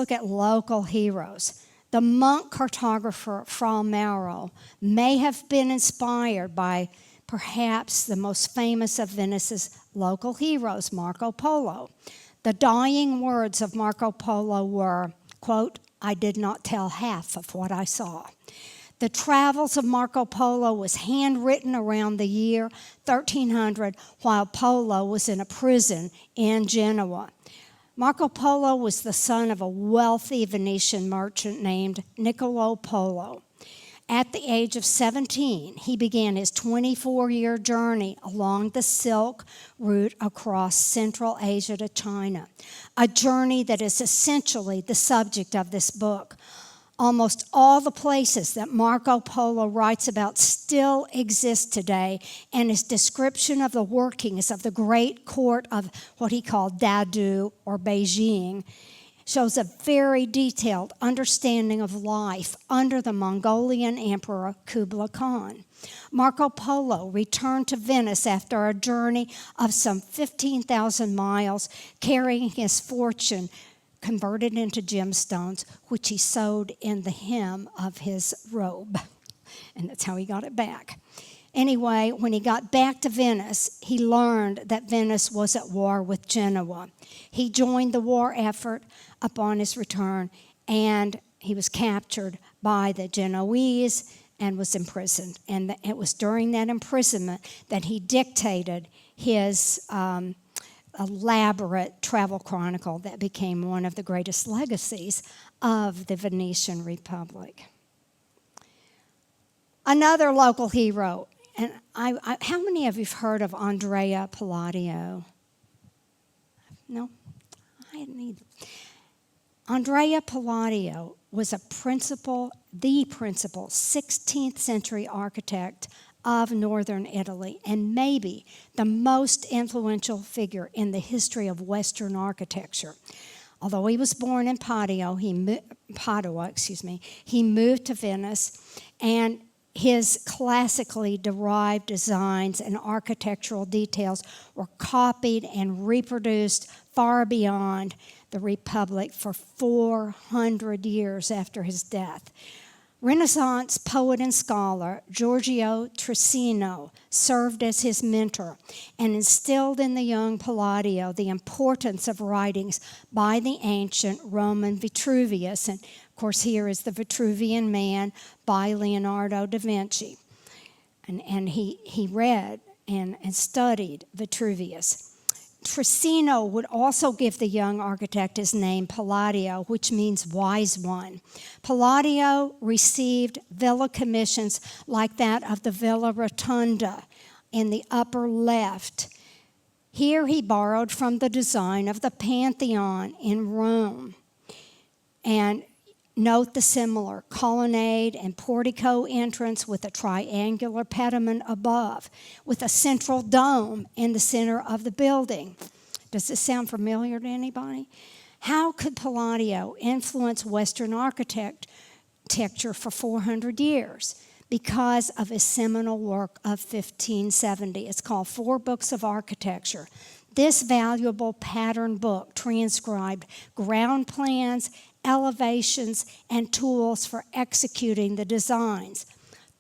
look at local heroes. The monk cartographer Fra Mauro may have been inspired by perhaps the most famous of Venice's local heroes, Marco Polo. The dying words of Marco Polo were, quote, "I did not tell half of what I saw." The travels of Marco Polo was handwritten around the year 1300 while Polo was in a prison in Genoa. Marco Polo was the son of a wealthy Venetian merchant named Niccolo Polo. At the age of 17, he began his 24-year journey along the Silk Route across Central Asia to China, a journey that is essentially the subject of this book. Almost all the places that Marco Polo writes about still exist today, and his description of the workings of the great court of what he called Dadu, or Beijing, shows a very detailed understanding of life under the Mongolian Emperor Kublai Khan. Marco Polo returned to Venice after a journey of some 15,000 miles, carrying his fortune converted into gemstones, which he sewed in the hem of his robe. And that's how he got it back. Anyway, when he got back to Venice, he learned that Venice was at war with Genoa. He joined the war effort upon his return, and he was captured by the Genoese and was imprisoned. And it was during that imprisonment that he dictated his elaborate travel chronicle that became one of the greatest legacies of the Venetian Republic. Another local hero, and how many of you have heard of Andrea Palladio? No? I hadn't either. Andrea Palladio was the principal 16th century architect of northern Italy, and maybe the most influential figure in the history of Western architecture. Although he was born in Padua, he moved to Venice, and his classically derived designs and architectural details were copied and reproduced far beyond the Republic for 400 years after his death. Renaissance poet and scholar Giorgio Trissino served as his mentor and instilled in the young Palladio the importance of writings by the ancient Roman Vitruvius. And of course, here is the Vitruvian Man by Leonardo da Vinci. And he read and studied Vitruvius. Trissino would also give the young architect his name, Palladio, which means wise one. Palladio received villa commissions like that of the Villa Rotunda in the upper left. Here he borrowed from the design of the Pantheon in Rome. And note the similar colonnade and portico entrance with a triangular pediment above, with a central dome in the center of the building. Does this sound familiar to anybody? How could Palladio influence Western architecture for 400 years? Because of his seminal work of 1570. It's called 4 Books of Architecture. This valuable pattern book transcribed ground plans, elevations, and tools for executing the designs.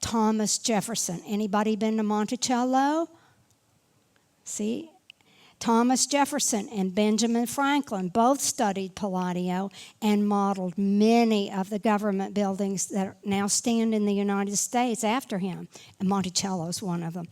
Thomas Jefferson. Anybody been to Monticello? See? Thomas Jefferson and Benjamin Franklin both studied Palladio and modeled many of the government buildings that now stand in the United States after him. And Monticello is one of them.